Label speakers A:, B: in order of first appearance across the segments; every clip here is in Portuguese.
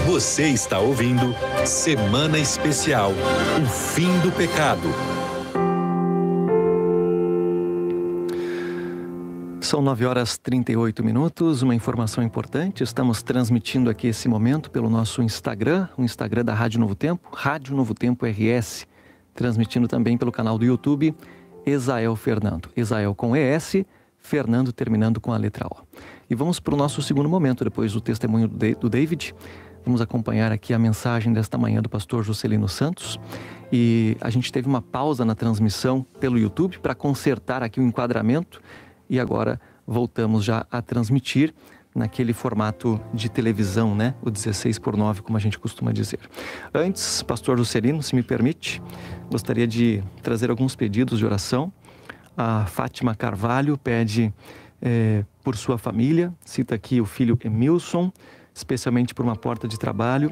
A: Você está ouvindo Semana Especial, o fim do pecado.
B: São 9h38. Uma informação importante, estamos transmitindo aqui esse momento pelo nosso Instagram, o Instagram da Rádio Novo Tempo, Rádio Novo Tempo RS, transmitindo também pelo canal do YouTube, Esael Fernando. Esael com ES, Fernando terminando com a letra O. E vamos para o nosso segundo momento, depois do testemunho do David. Vamos acompanhar aqui a mensagem desta manhã do pastor Juscelino Santos. E a gente teve uma pausa na transmissão pelo YouTube para consertar aqui o enquadramento. E agora voltamos já a transmitir naquele formato de televisão, né? O 16:9, como a gente costuma dizer. Antes, pastor Juscelino, se me permite, gostaria de trazer alguns pedidos de oração. A Fátima Carvalho pede por sua família, cita aqui o filho Emilson, especialmente por uma porta de trabalho,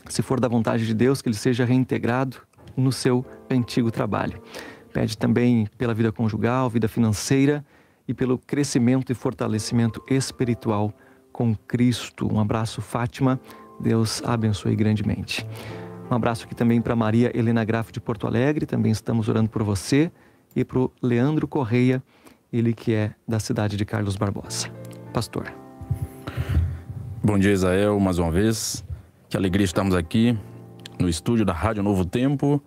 B: se for da vontade de Deus, que ele seja reintegrado no seu antigo trabalho. Pede também pela vida conjugal, vida financeira e pelo crescimento e fortalecimento espiritual com Cristo. Um abraço, Fátima. Deus a abençoe grandemente. Um abraço aqui também para Maria Helena Grafo de Porto Alegre, também estamos orando por você, e para o Leandro Correia, ele que é da cidade de Carlos Barbosa. Pastor.
C: Bom dia, Israel, mais uma vez. Que alegria estarmos aqui no estúdio da Rádio Novo Tempo,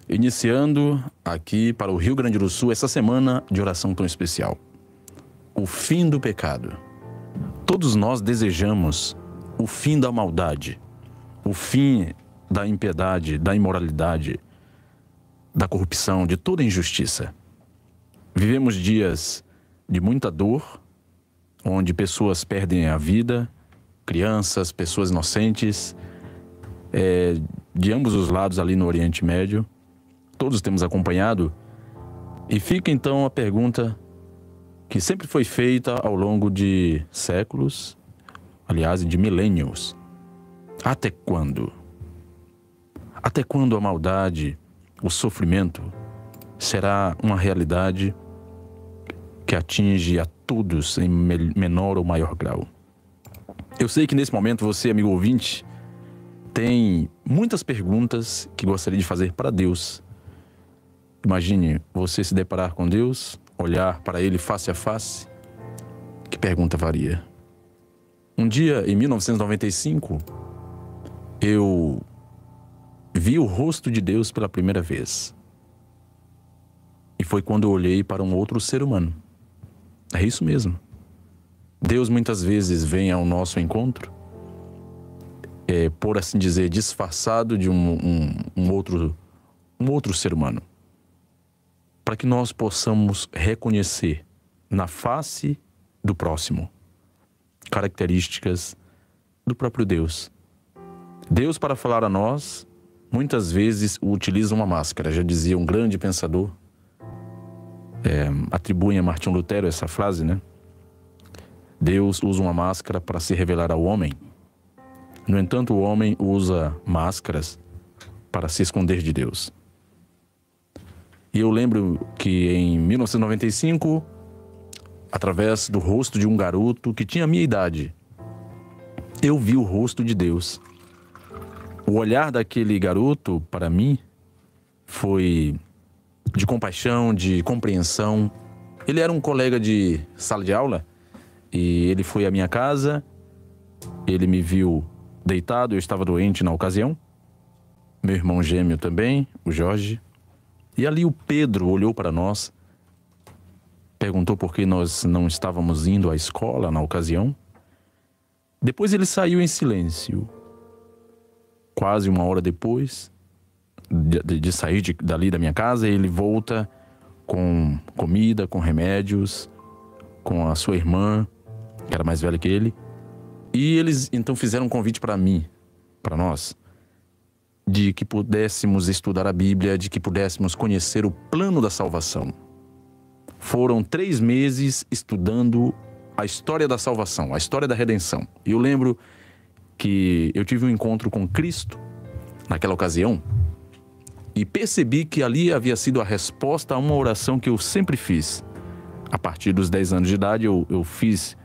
C: iniciando aqui para o Rio Grande do Sul essa semana de oração tão especial. O fim do pecado. Todos nós desejamos o fim da maldade, o fim da impiedade, da imoralidade, da corrupção, de toda injustiça. Vivemos dias de muita dor, onde pessoas perdem a vida, crianças, pessoas inocentes, de ambos os lados ali no Oriente Médio. Todos temos acompanhado. E fica então a pergunta que sempre foi feita ao longo de séculos, aliás, de milênios. Até quando? Até quando a maldade, o sofrimento, será uma realidade que atinge a todos em menor ou maior grau? Eu sei que nesse momento você, amigo ouvinte, tem muitas perguntas que gostaria de fazer para Deus. Imagine você se deparar com Deus, olhar para Ele face a face. Que pergunta faria? Um dia, em 1995, eu vi o rosto de Deus pela primeira vez. E foi quando eu olhei para um outro ser humano. É isso mesmo. Deus muitas vezes vem ao nosso encontro, por assim dizer, disfarçado de um outro ser humano, para que nós possamos reconhecer na face do próximo características do próprio Deus. Deus, para falar a nós, muitas vezes utiliza uma máscara. Já dizia um grande pensador, atribuem a Martinho Lutero essa frase, né? Deus usa uma máscara para se revelar ao homem. No entanto, o homem usa máscaras para se esconder de Deus. E eu lembro que em 1995, através do rosto de um garoto que tinha a minha idade, eu vi o rosto de Deus. O olhar daquele garoto, para mim, foi de compaixão, de compreensão. Ele era um colega de sala de aula e ele foi à minha casa. Ele me viu deitado, eu estava doente na ocasião. Meu irmão gêmeo também, o Jorge. E ali o Pedro olhou para nós, perguntou por que nós não estávamos indo à escola na ocasião. Depois ele saiu em silêncio. Quase uma hora depois de sair dali da minha casa, ele volta com comida, com remédios, com a sua irmã, que era mais velha que ele. E eles então fizeram um convite para mim, para nós, de que pudéssemos estudar a Bíblia, de que pudéssemos conhecer o plano da salvação. Foram 3 meses estudando a história da salvação, a história da redenção. E eu lembro que eu tive um encontro com Cristo naquela ocasião e percebi que ali havia sido a resposta a uma oração que eu sempre fiz. A partir dos 10 anos de idade eu fiz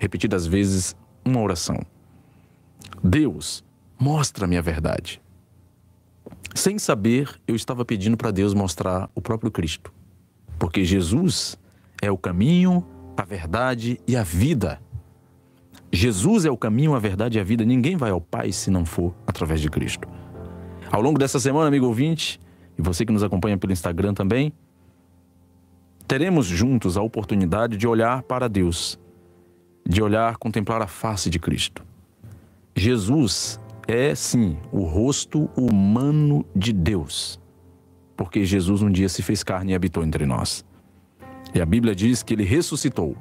C: repetidas vezes, uma oração: Deus, mostra-me a verdade. Sem saber, eu estava pedindo para Deus mostrar o próprio Cristo. Porque Jesus é o caminho, a verdade e a vida. Jesus é o caminho, a verdade e a vida. Ninguém vai ao Pai se não for através de Cristo. Ao longo dessa semana, amigo ouvinte, e você que nos acompanha pelo Instagram também, teremos juntos a oportunidade de olhar para Deus, de olhar, contemplar a face de Cristo. Jesus é, sim, o rosto humano de Deus, porque Jesus um dia se fez carne e habitou entre nós. E a Bíblia diz que ele ressuscitou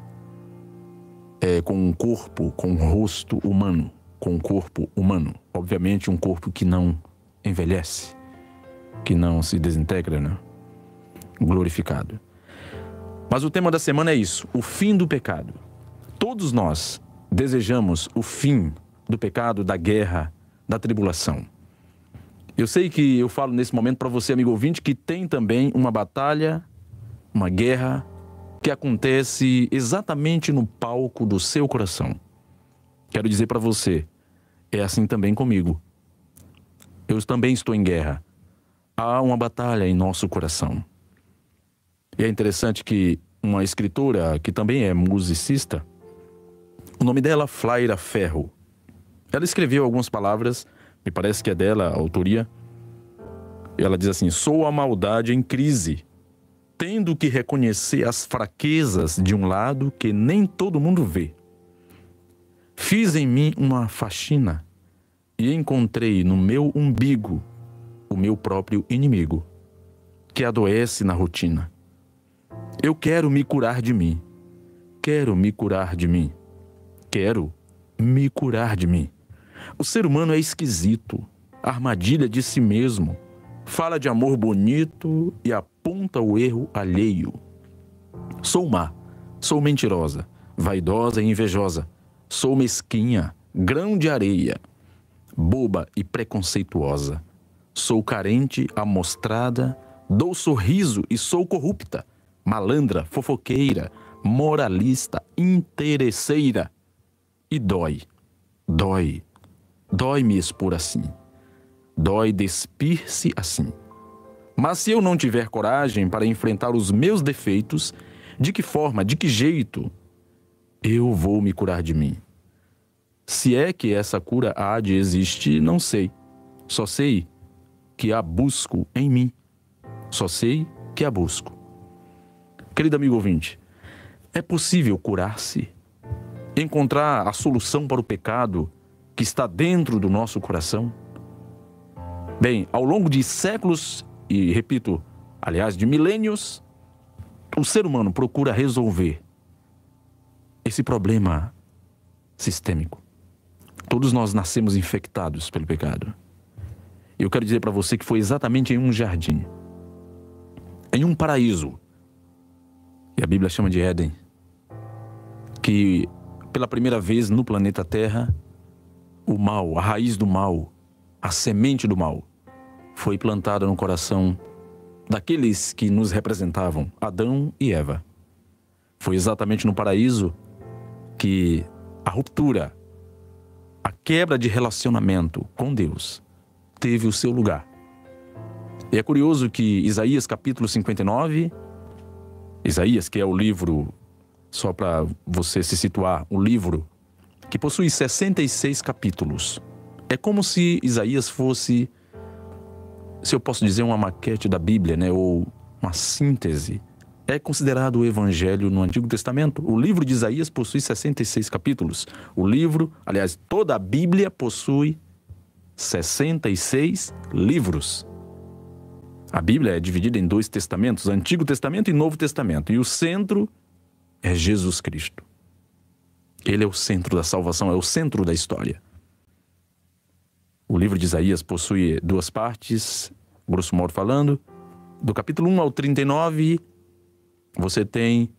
C: com um corpo, com um rosto humano, com um corpo humano. Obviamente um corpo que não envelhece, que não se desintegra, né? Glorificado. Mas o tema da semana é isso: o fim do pecado. Todos nós desejamos o fim do pecado, da guerra, da tribulação. Eu sei que eu falo nesse momento para você, amigo ouvinte, que tem também uma batalha, uma guerra que acontece exatamente no palco do seu coração. Quero dizer para você, é assim também comigo. Eu também estou em guerra. Há uma batalha em nosso coração. E é interessante que uma escritora, que também é musicista, o nome dela é Flaira Ferro. Ela escreveu algumas palavras, me parece que é dela a autoria. Ela diz assim: sou a maldade em crise, tendo que reconhecer as fraquezas de um lado que nem todo mundo vê. Fiz em mim uma faxina e encontrei no meu umbigo o meu próprio inimigo, que adoece na rotina. Eu quero me curar de mim. Quero me curar de mim. Quero me curar de mim. O ser humano é esquisito, armadilha de si mesmo, fala de amor bonito e aponta o erro alheio. Sou má, sou mentirosa, vaidosa e invejosa, sou mesquinha, grão de areia, boba e preconceituosa. Sou carente, amostrada, dou sorriso e sou corrupta, malandra, fofoqueira, moralista, interesseira. E dói me expor assim. Dói despir-se assim. Mas se eu não tiver coragem para enfrentar os meus defeitos, de que forma, de que jeito, eu vou me curar de mim? Se é que essa cura há de existir, não sei. Só sei que a busco em mim. Só sei que a busco. Querido amigo ouvinte, é possível curar-se? Encontrar a solução para o pecado que está dentro do nosso coração? Bem, ao longo de séculos, e repito, aliás, de milênios, o ser humano procura resolver esse problema sistêmico. Todos nós nascemos infectados pelo pecado. E eu quero dizer para você que foi exatamente em um jardim, em um paraíso, e a Bíblia chama de Éden, que pela primeira vez no planeta Terra, o mal, a raiz do mal, a semente do mal, foi plantada no coração daqueles que nos representavam, Adão e Eva. Foi exatamente no paraíso que a ruptura, a quebra de relacionamento com Deus teve o seu lugar. E é curioso que Isaías capítulo 59, Isaías, que é o livro, só para você se situar, um livro que possui 66 capítulos. É como se Isaías fosse, se eu posso dizer, uma maquete da Bíblia, né? Ou uma síntese. É considerado o Evangelho no Antigo Testamento. O livro de Isaías possui 66 capítulos. O livro, aliás, toda a Bíblia possui 66 livros. A Bíblia é dividida em 2 testamentos, Antigo Testamento e Novo Testamento. E o centro é Jesus Cristo. Ele é o centro da salvação, é o centro da história. O livro de Isaías possui 2 partes, grosso modo falando. Do capítulo 1 ao 39, você tem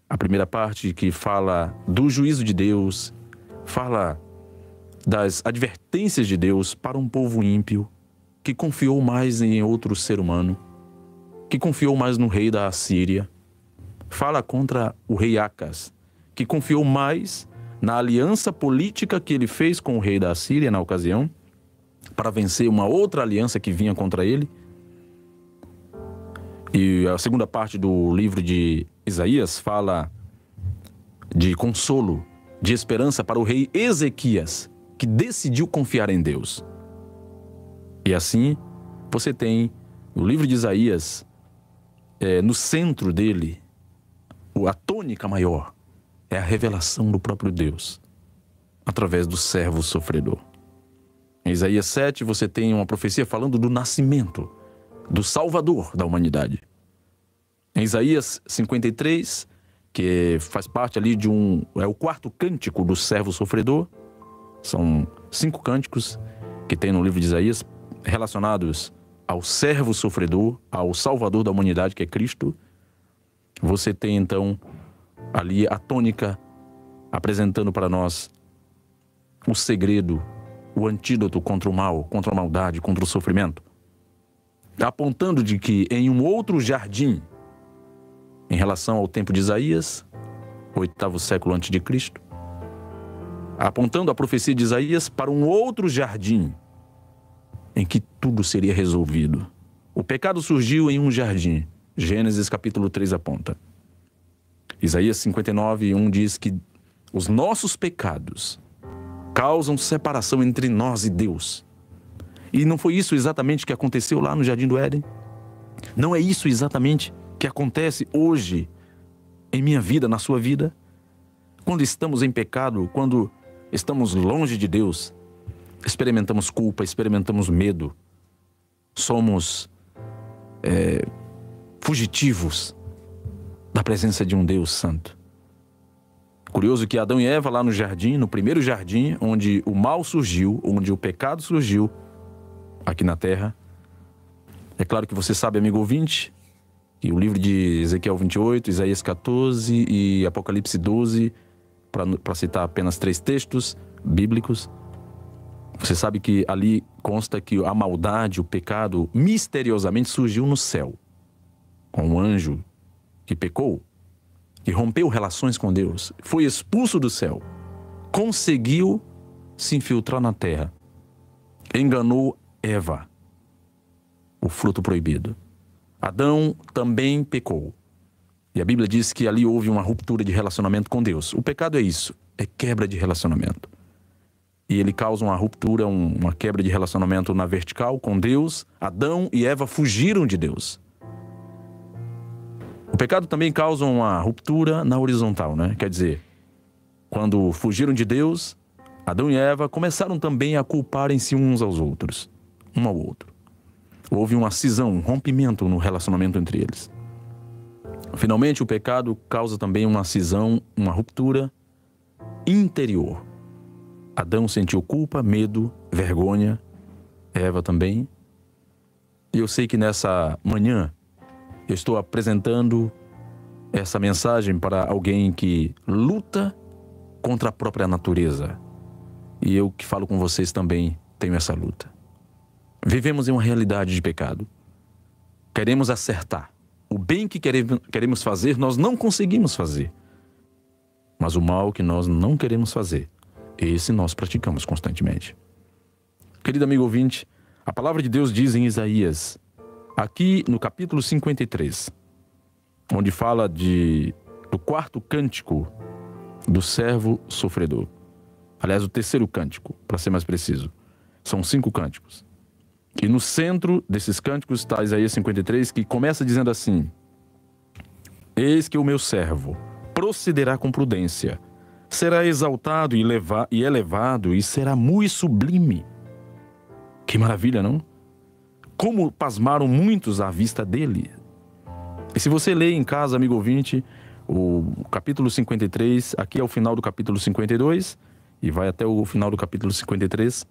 C: a primeira parte que fala do juízo de Deus, fala das advertências de Deus para um povo ímpio, que confiou mais em outro ser humano, que confiou mais no rei da Assíria. Fala contra o rei Acas, que confiou mais na aliança política que ele fez com o rei da Assíria na ocasião, para vencer uma outra aliança que vinha contra ele. E a segunda parte do livro de Isaías fala de consolo, de esperança para o rei Ezequias, que decidiu confiar em Deus. E assim, você tem o livro de Isaías, no centro dele, a tônica maior é a revelação do próprio Deus, através do servo sofredor. Em Isaías 7, você tem uma profecia falando do nascimento do Salvador da humanidade. Em Isaías 53, que faz parte ali é o quarto cântico do servo sofredor. São 5 cânticos que tem no livro de Isaías relacionados ao servo sofredor, ao Salvador da humanidade, que é Cristo. Você tem então ali a tônica apresentando para nós o segredo, o antídoto contra o mal, contra a maldade, contra o sofrimento, apontando de que em um outro jardim, em relação ao tempo de Isaías, 8º século antes de Cristo, apontando a profecia de Isaías para um outro jardim em que tudo seria resolvido. O pecado surgiu em um jardim. Gênesis capítulo 3 aponta. Isaías 59:1 diz que os nossos pecados causam separação entre nós e Deus. E não foi isso exatamente que aconteceu lá no Jardim do Éden? Não é isso exatamente que acontece hoje em minha vida, na sua vida? Quando estamos em pecado, quando estamos longe de Deus, experimentamos culpa, experimentamos medo, somos fugitivos da presença de um Deus santo. Curioso que Adão e Eva lá no jardim, no primeiro jardim, onde o mal surgiu, onde o pecado surgiu, aqui na terra. É claro que você sabe, amigo ouvinte, que o livro de Ezequiel 28, Isaías 14 e Apocalipse 12, para citar apenas 3 textos bíblicos, você sabe que ali consta que a maldade, o pecado, misteriosamente surgiu no céu, com um anjo que pecou, que rompeu relações com Deus, foi expulso do céu, conseguiu se infiltrar na terra, enganou Eva, o fruto proibido. Adão também pecou. E a Bíblia diz que ali houve uma ruptura de relacionamento com Deus. O pecado é isso, é quebra de relacionamento. E ele causa uma ruptura, uma quebra de relacionamento na vertical com Deus. Adão e Eva fugiram de Deus. O pecado também causa uma ruptura na horizontal, né? Quer dizer, quando fugiram de Deus, Adão e Eva começaram também a culparem-se uns aos outros, um ao outro. Houve uma cisão, um rompimento no relacionamento entre eles. Finalmente, o pecado causa também uma cisão, uma ruptura interior. Adão sentiu culpa, medo, vergonha, Eva também. E eu sei que nessa manhã eu estou apresentando essa mensagem para alguém que luta contra a própria natureza. E eu que falo com vocês também tenho essa luta. Vivemos em uma realidade de pecado. Queremos acertar. O bem que queremos fazer, nós não conseguimos fazer. Mas o mal que nós não queremos fazer, esse nós praticamos constantemente. Querido amigo ouvinte, a palavra de Deus diz em Isaías, aqui no capítulo 53, onde fala do quarto cântico do servo sofredor. Aliás, o terceiro cântico, para ser mais preciso. São 5 cânticos. E no centro desses cânticos está Isaías 53, que começa dizendo assim: eis que o meu servo procederá com prudência, será exaltado e elevado, e será muito sublime. Que maravilha, não? Como pasmaram muitos à vista dele. E se você ler em casa, amigo ouvinte, o capítulo 53, aqui é o final do capítulo 52, e vai até o final do capítulo 53,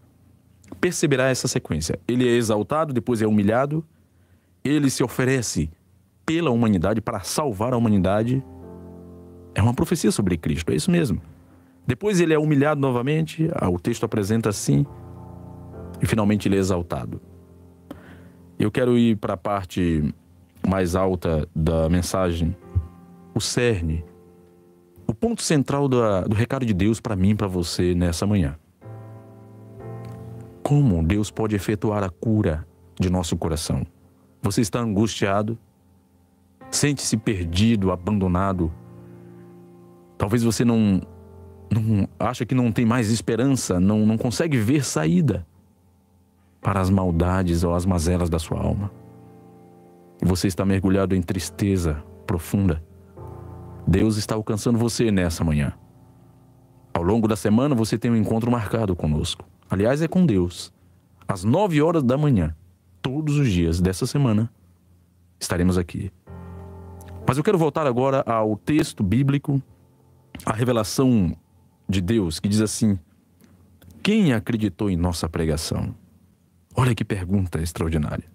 C: perceberá essa sequência. Ele é exaltado, depois é humilhado, ele se oferece pela humanidade, para salvar a humanidade. É uma profecia sobre Cristo, é isso mesmo. Depois ele é humilhado novamente, o texto apresenta assim, e finalmente ele é exaltado. Eu quero ir para a parte mais alta da mensagem, o cerne, o ponto central do recado de Deus para mim e para você nessa manhã. Como Deus pode efetuar a cura de nosso coração? Você está angustiado? Sente-se perdido, abandonado? Talvez você não acha que não tem mais esperança, não consegue ver saída para as maldades ou as mazelas da sua alma. E você está mergulhado em tristeza profunda. Deus está alcançando você nessa manhã. Ao longo da semana você tem um encontro marcado conosco. Aliás, é com Deus. Às 9 horas da manhã, todos os dias dessa semana, estaremos aqui. Mas eu quero voltar agora ao texto bíblico, a revelação de Deus, que diz assim: quem acreditou em nossa pregação? Olha que pergunta extraordinária.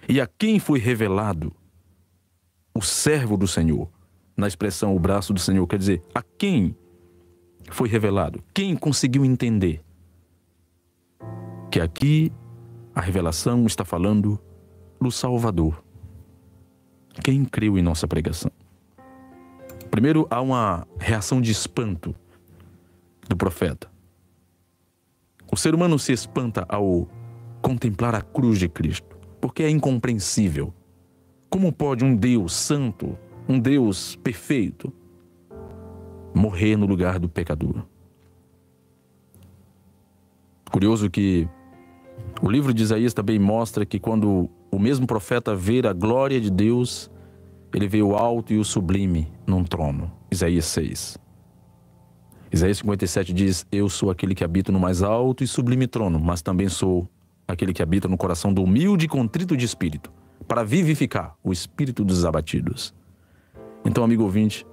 C: E a quem foi revelado o servo do Senhor? Na expressão o braço do Senhor, quer dizer, a quem foi revelado? Quem conseguiu entender? Que aqui a revelação está falando do Salvador. Quem creu em nossa pregação? Primeiro, há uma reação de espanto do profeta. O ser humano se espanta ao contemplar a cruz de Cristo, porque é incompreensível. Como pode um Deus santo, um Deus perfeito, morrer no lugar do pecador? Curioso que o livro de Isaías também mostra que quando o mesmo profeta vê a glória de Deus, ele vê o alto e o sublime num trono. Isaías 6. Isaías 57 diz: eu sou aquele que habita no mais alto e sublime trono, mas também sou aquele que habita no coração do humilde e contrito de espírito, para vivificar o espírito dos abatidos. Então, amigo ouvinte,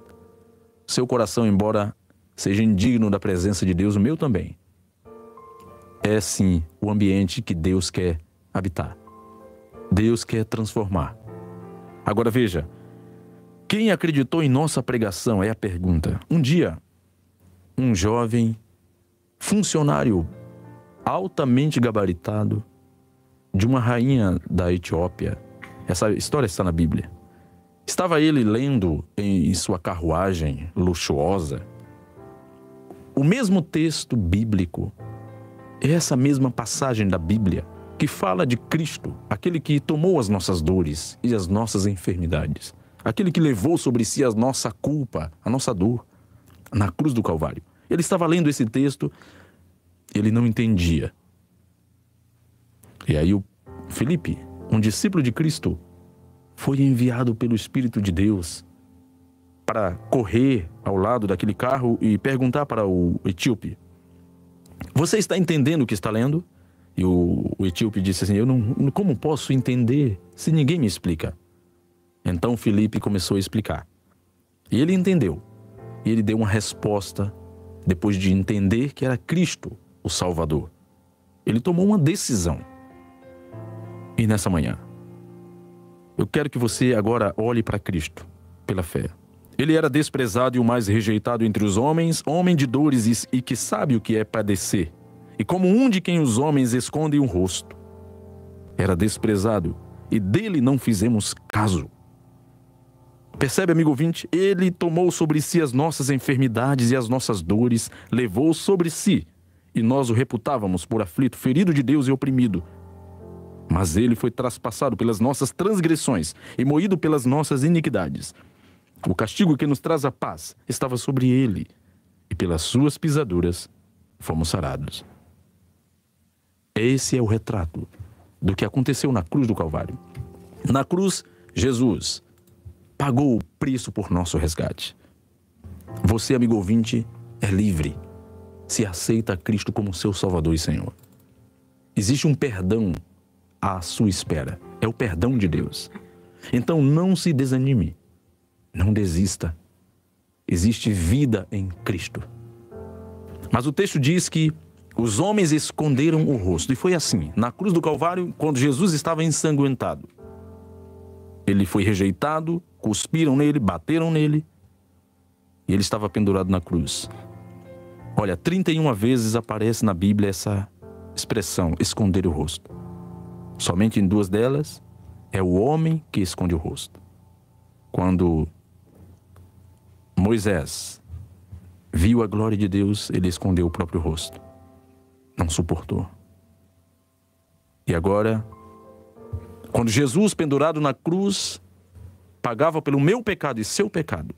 C: seu coração, embora seja indigno da presença de Deus, o meu também, é sim o ambiente que Deus quer habitar. Deus quer transformar. Agora veja, quem acreditou em nossa pregação é a pergunta. Um dia, um jovem funcionário altamente gabaritado de uma rainha da Etiópia, essa história está na Bíblia, estava ele lendo em sua carruagem luxuosa o mesmo texto bíblico, essa mesma passagem da Bíblia que fala de Cristo, aquele que tomou as nossas dores e as nossas enfermidades, aquele que levou sobre si a nossa culpa, a nossa dor, na cruz do Calvário. Ele estava lendo esse texto, ele não entendia. E aí o Filipe, um discípulo de Cristo, foi enviado pelo Espírito de Deus para correr ao lado daquele carro e perguntar para o etíope: você está entendendo o que está lendo? E o etíope disse assim: como posso entender se ninguém me explica? Então Filipe começou a explicar. E ele entendeu. E ele deu uma resposta depois de entender que era Cristo o Salvador. Ele tomou uma decisão. E nessa manhã, eu quero que você agora olhe para Cristo pela fé. Ele era desprezado e o mais rejeitado entre os homens, homem de dores e que sabe o que é padecer. E como um de quem os homens escondem o rosto. Era desprezado e dele não fizemos caso. Percebe, amigo ouvinte? Ele tomou sobre si as nossas enfermidades e as nossas dores, levou sobre si, e nós o reputávamos por aflito, ferido de Deus e oprimido. Mas ele foi traspassado pelas nossas transgressões e moído pelas nossas iniquidades. O castigo que nos traz a paz estava sobre ele, e pelas suas pisaduras fomos sarados. Esse é o retrato do que aconteceu na cruz do Calvário. Na cruz, Jesus pagou o preço por nosso resgate. Você, amigo ouvinte, é livre se aceita Cristo como seu Salvador e Senhor. Existe um perdão à sua espera. É o perdão de Deus. Então não se desanime. Não desista. Existe vida em Cristo. Mas o texto diz que os homens esconderam o rosto. E foi assim. Na cruz do Calvário, quando Jesus estava ensanguentado, ele foi rejeitado, cuspiram nele, bateram nele, e ele estava pendurado na cruz. Olha, 31 vezes aparece na Bíblia essa expressão, esconder o rosto. Somente em 2 delas é o homem que esconde o rosto. Quando Moisés viu a glória de Deus, ele escondeu o próprio rosto. Não suportou. E agora, quando Jesus, pendurado na cruz, pagava pelo meu pecado e seu pecado,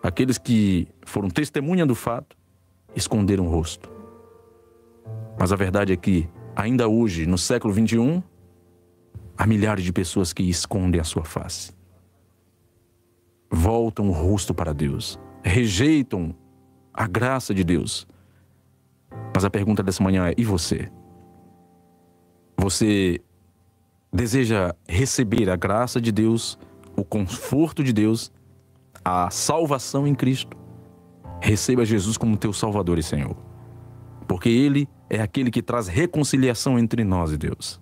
C: aqueles que foram testemunha do fato, esconderam o rosto. Mas a verdade é que, ainda hoje, no século 21, há milhares de pessoas que escondem a sua face. Voltam o rosto para Deus. Rejeitam a graça de Deus. Mas a pergunta dessa manhã é: e você? Você deseja receber a graça de Deus, o conforto de Deus, a salvação em Cristo? Receba Jesus como teu Salvador e Senhor. Porque Ele é aquele que traz reconciliação entre nós e Deus.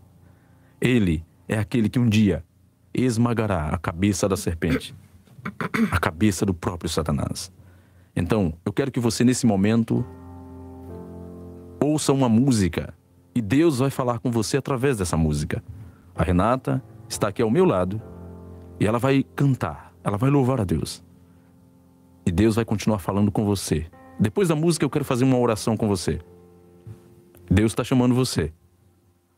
C: Ele é aquele que um dia esmagará a cabeça da serpente, a cabeça do próprio Satanás. Então, eu quero que você nesse momento ouça uma música e Deus vai falar com você através dessa música. A Renata está aqui ao meu lado e ela vai cantar, ela vai louvar a Deus. E Deus vai continuar falando com você. Depois da música eu quero fazer uma oração com você. Deus está chamando você.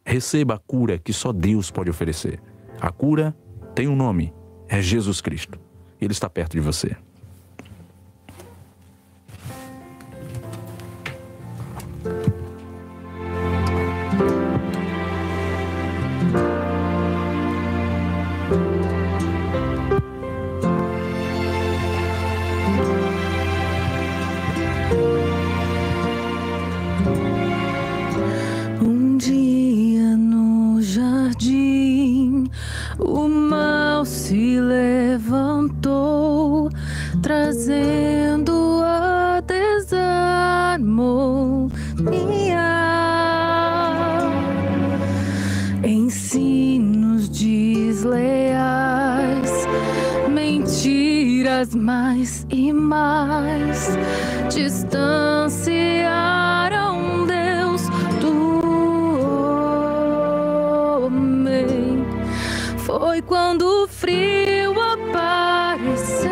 C: Receba a cura que só Deus pode oferecer. A cura tem um nome, é Jesus Cristo. Ele está perto de você.
D: Um dia no jardim, o mal se levantou, trazendo a desarmonia. Ensinos desleais, mentiras mais e mais, distanciaram Deus do homem. Foi quando o frio apareceu,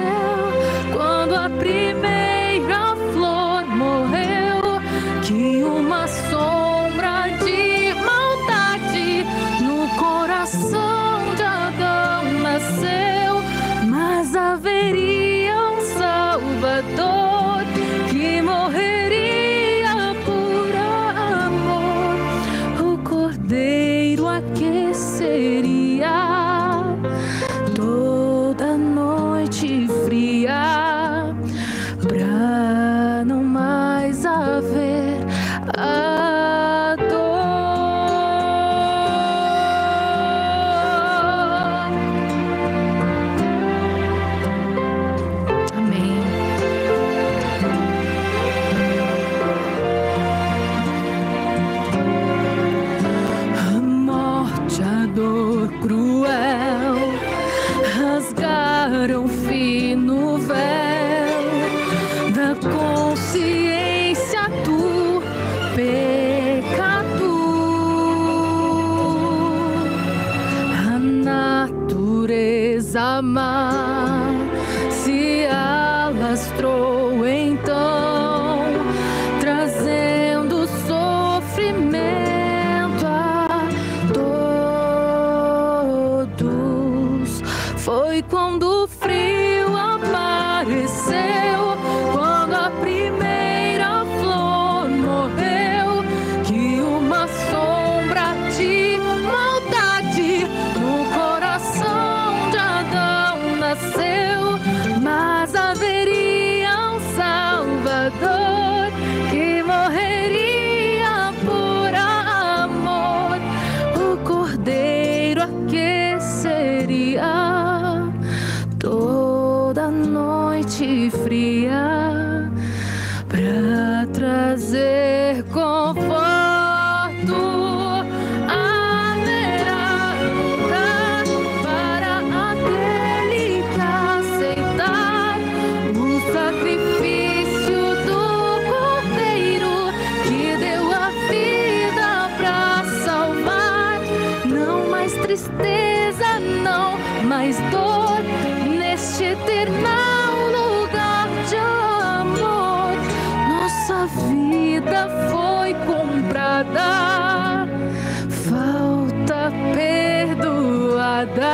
D: quando a primeira flor morreu, que uma sombra de maldade no coração de Adão nasceu. Mas haveria um Salvador que morreria por amor, o Cordeiro aqueceria toda noite fria, pra não mais haver a dor. Amém. A morte, a dor cruel rasgaram fino véu da consciência do pecado. A natureza má se alastrou então, trazendo sofrimento a todos. Foi quando o frio apareceu, quando a primeira flor morreu, que uma sombra de maldade no coração de Adão nasceu. Mas haveria um Salvador que morreria por amor, o Cordeiro aqueceria toda noite fria, pra trazer conforto. Haverá lugar para aquele que aceitar o sacrifício do Cordeiro, que deu a vida pra salvar. Não mais tristeza, não mais dor, neste eternal lugar de amor. vida foi comprada, falta perdoada,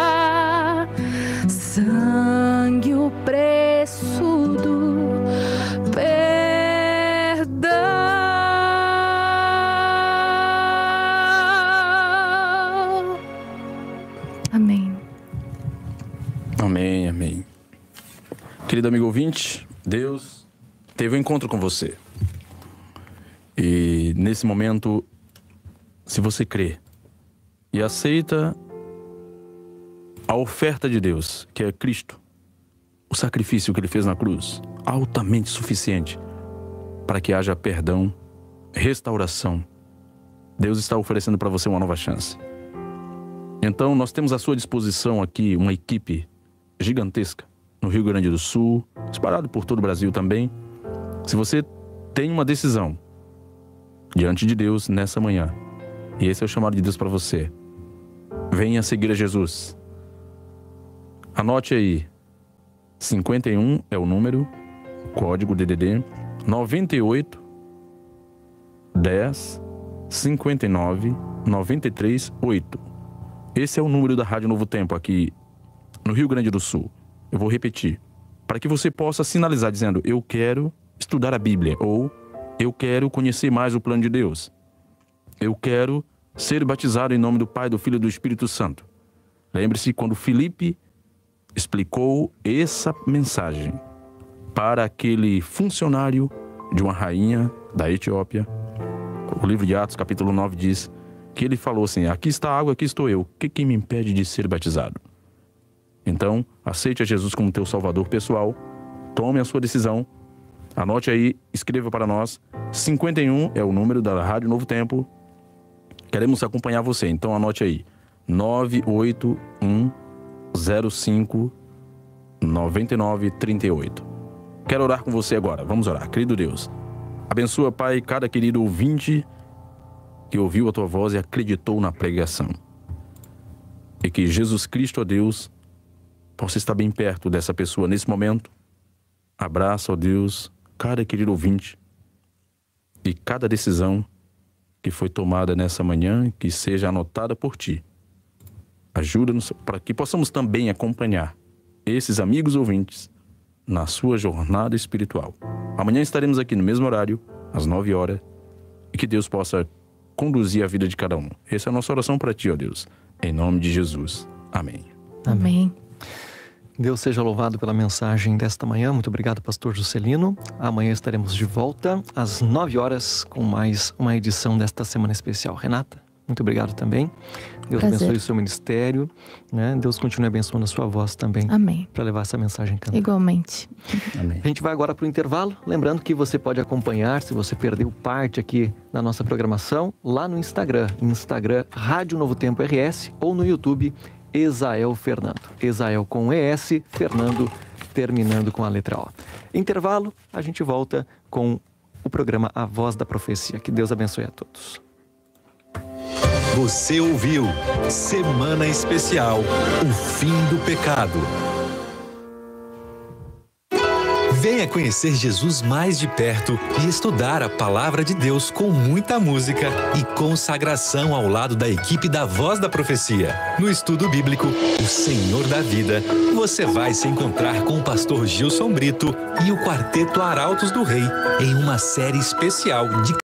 D: sangue o preço do perdão. Amém.
C: Amém, amém. Querido amigo ouvinte, Deus teve um encontro com você. E nesse momento, se você crê e aceita a oferta de Deus, que é Cristo, o sacrifício que Ele fez na cruz, altamente suficiente para que haja perdão, restauração, Deus está oferecendo para você uma nova chance. Então, nós temos à sua disposição aqui uma equipe gigantesca no Rio Grande do Sul, espalhado por todo o Brasil também. Se você tem uma decisão diante de Deus nessa manhã, e esse é o chamado de Deus para você, venha seguir a Jesus. Anote aí, 51 é o número, código DDD, 98 10 59 93 8. Esse é o número da Rádio Novo Tempo aqui no Rio Grande do Sul. Eu vou repetir, para que você possa sinalizar dizendo: eu quero estudar a Bíblia, ou eu quero conhecer mais o plano de Deus, eu quero ser batizado em nome do Pai, do Filho e do Espírito Santo. Lembre-se, quando Filipe explicou essa mensagem para aquele funcionário de uma rainha da Etiópia, o livro de Atos, capítulo 9, diz que ele falou assim: aqui está a água, aqui estou eu, o que me impede de ser batizado? Então, aceite a Jesus como teu salvador pessoal, tome a sua decisão, anote aí, escreva para nós, 51 é o número da Rádio Novo Tempo, queremos acompanhar você, então anote aí, 981059938. Quero orar com você agora, vamos orar. Querido Deus, abençoa, Pai, cada querido ouvinte que ouviu a Tua voz e acreditou na pregação. E que Jesus Cristo, ó Deus, possa estar bem perto dessa pessoa nesse momento. Abraça, ó Deus, cada querido ouvinte e cada decisão que foi tomada nessa manhã, que seja anotada por Ti. Ajuda-nos para que possamos também acompanhar esses amigos ouvintes na sua jornada espiritual. Amanhã estaremos aqui no mesmo horário, às 9 horas, e que Deus possa conduzir a vida de cada um. Essa é a nossa oração para Ti, ó Deus. Em nome de Jesus. Amém.
D: Amém.
B: Deus seja louvado pela mensagem desta manhã. Muito obrigado, pastor Juscelino. Amanhã estaremos de volta às 9 horas com mais uma edição desta Semana Especial. Renata, muito obrigado também. Deus abençoe o seu ministério, né? Deus continue abençoando a sua voz também.
D: Amém.
B: Para levar essa mensagem cantada.
D: Igualmente.
C: Amém.
B: A gente vai agora para o intervalo. Lembrando que você pode acompanhar, se você perdeu parte aqui na nossa programação, lá no Instagram. Rádio Novo Tempo RS, ou no YouTube, Esael Fernando. Esael com ES, Fernando terminando com a letra O. Intervalo, a gente volta com o programa A Voz da Profecia. Que Deus abençoe a todos.
A: Você ouviu Semana Especial, o fim do pecado. Venha conhecer Jesus mais de perto e estudar a Palavra de Deus com muita música e consagração ao lado da equipe da Voz da Profecia. No estudo bíblico, o Senhor da Vida, você vai se encontrar com o pastor Gilson Brito e o Quarteto Arautos do Rei em uma série especial de